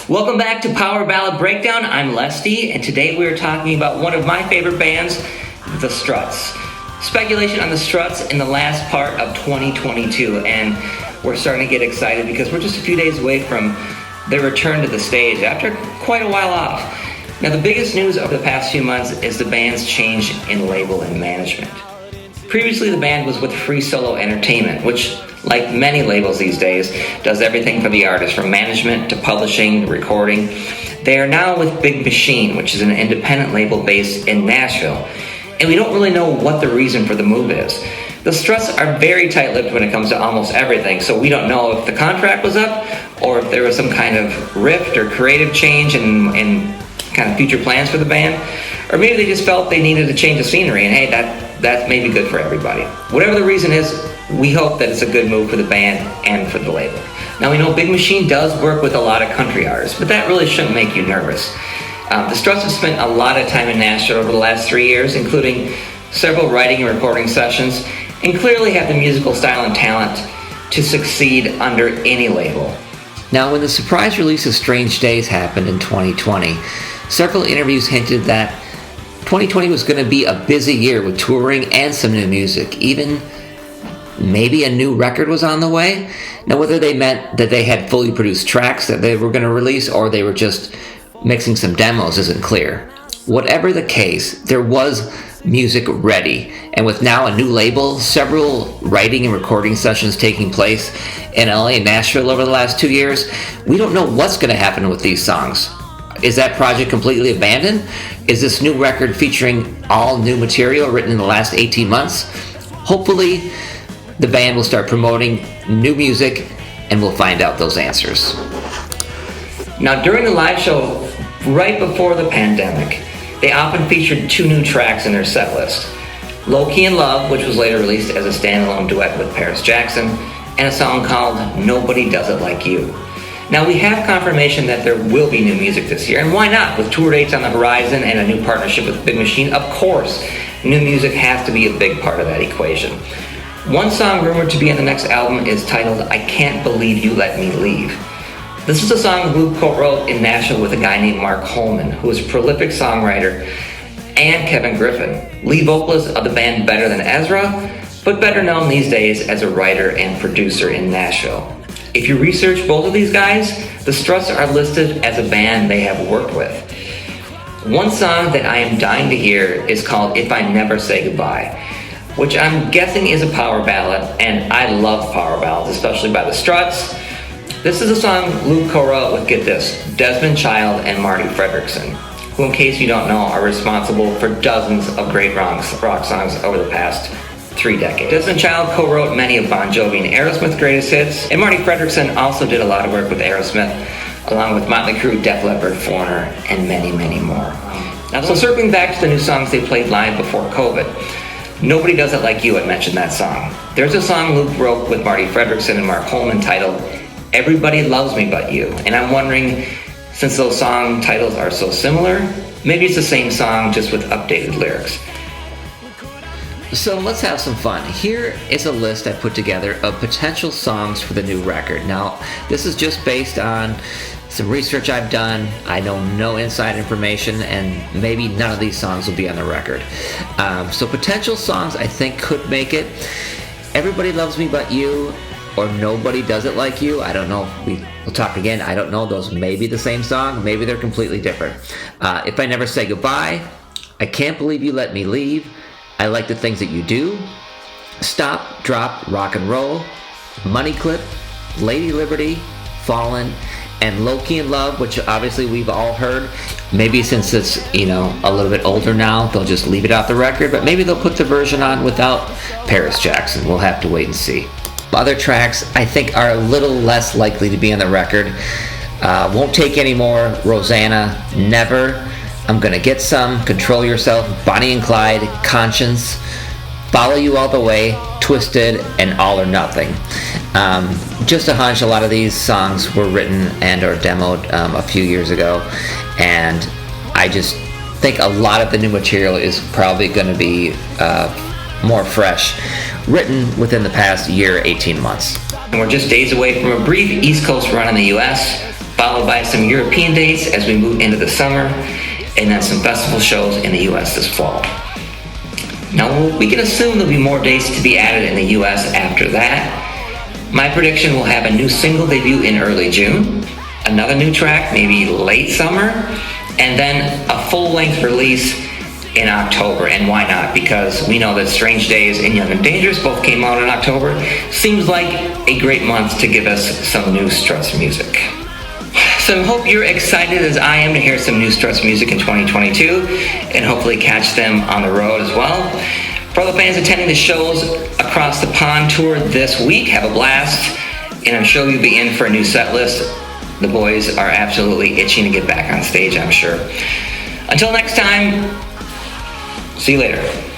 Welcome back to Power Ballad Breakdown. I'm Lesty, and today we are talking about one of my favorite bands, the Struts. Speculation on the Struts in the last part of 2022, and we're starting to get excited because we're just a few days away from their return to the stage after quite a while off. Now, the biggest news over the past few months is the band's change in label and management. Previously, the band was with Free Solo Entertainment, which, like many labels these days, does everything for the artist, from management to publishing to recording. They are now with Big Machine, which is an independent label based in Nashville, and we don't really know what the reason for the move is. The Struts are very tight-lipped when it comes to almost everything, so we don't know if the contract was up or if there was some kind of rift or creative change in kind of future plans for the band, or maybe they just felt they needed a change of scenery, and hey, that may be good for everybody. Whatever the reason is, we hope that it's a good move for the band and for the label. Now, we know Big Machine does work with a lot of country artists, but that really shouldn't make you nervous. The Struts have spent a lot of time in Nashville over the last 3 years, including several writing and recording sessions, and clearly have the musical style and talent to succeed under any label. Now, when the surprise release of Strange Days happened in 2020, several interviews hinted that 2020 was going to be a busy year with touring and some new music. Even maybe a new record was on the way. Now, whether they meant that they had fully produced tracks that they were going to release or they were just mixing some demos isn't clear. Whatever the case, there was music ready. And with now a new label, several writing and recording sessions taking place in LA and Nashville over the last 2 years, we don't know what's going to happen with these songs. Is that project completely abandoned? Is this new record featuring all new material written in the last 18 months? Hopefully, the band will start promoting new music and we'll find out those answers. Now, during the live show right before the pandemic, they often featured 2 new tracks in their set list. Low Key in Love, which was later released as a standalone duet with Paris Jackson, and a song called Nobody Does It Like You. Now, we have confirmation that there will be new music this year, and why not? With tour dates on the horizon and a new partnership with Big Machine, of course, new music has to be a big part of that equation. One song rumored to be on the next album is titled I Can't Believe You Let Me Leave. This is a song Luke co-wrote in Nashville with a guy named Mark Holman, who is a prolific songwriter, and Kevin Griffin, lead vocalist of the band Better Than Ezra, but better known these days as a writer and producer in Nashville. If you research both of these guys, the Struts are listed as a band they have worked with. One song that I am dying to hear is called If I Never Say Goodbye, which I'm guessing is a power ballad, and I love power ballads, especially by the Struts. This is a song Luke co-wrote with, get this, Desmond Child and Marty Fredrickson, who, in case you don't know, are responsible for dozens of great rock songs over the past 3 decades. Desmond Child co-wrote many of Bon Jovi and Aerosmith's greatest hits, and Marty Fredrickson also did a lot of work with Aerosmith, along with Motley Crue, Def Leppard, Foreigner, and many, many more. Now, so circling back to the new songs they played live before COVID, Nobody Does It Like You, I mentioned that song. There's a song Luke wrote with Marty Fredrickson and Mark Holman titled Everybody Loves Me But You, and I'm wondering, since those song titles are so similar, maybe it's the same song just with updated lyrics. So let's have some fun. Here is a list I put together of potential songs for the new record. Now, this is just based on some research I've done. I know no inside information, and maybe none of these songs will be on the record. So potential songs I think could make it. Everybody Loves Me But You, or Nobody Does It Like You. I don't know. We'll talk again. I don't know. Those may be the same song. Maybe they're completely different. If I Never Say Goodbye, I Can't Believe You Let Me Leave, I Like the Things That You Do, Stop, Drop, Rock and Roll, Money Clip, Lady Liberty, Fallen, and Low Key in Love, which obviously we've all heard. Maybe since it's, a little bit older now, they'll just leave it off the record, but maybe they'll put the version on without Paris Jackson. We'll have to wait and see. Other tracks I think are a little less likely to be on the record. Won't Take Any More, Rosanna, Never, I'm Gonna Get Some, Control Yourself, Bonnie and Clyde, Conscience, Follow You All the Way, Twisted, and All or Nothing. Just a hunch, a lot of these songs were written and or demoed a few years ago, and I just think a lot of the new material is probably going to be more fresh, written within the past year, 18 months. And we're just days away from a brief East Coast run in the U.S., followed by some European dates as we move into the summer, and then some festival shows in the US this fall. Now, we can assume there'll be more dates to be added in the US after that. My prediction will have a new single debut in early June, another new track maybe late summer, and then a full-length release in October. And why not? Because we know that Strange Days and Young and Dangerous both came out in October. Seems like a great month to give us some new Struts music. So I hope you're excited as I am to hear some new Struts music in 2022 and hopefully catch them on the road as well. For all the fans attending the shows across the pond tour this week, have a blast, and I'm sure you'll be in for a new set list. The boys are absolutely itching to get back on stage, I'm sure. Until next time, see you later.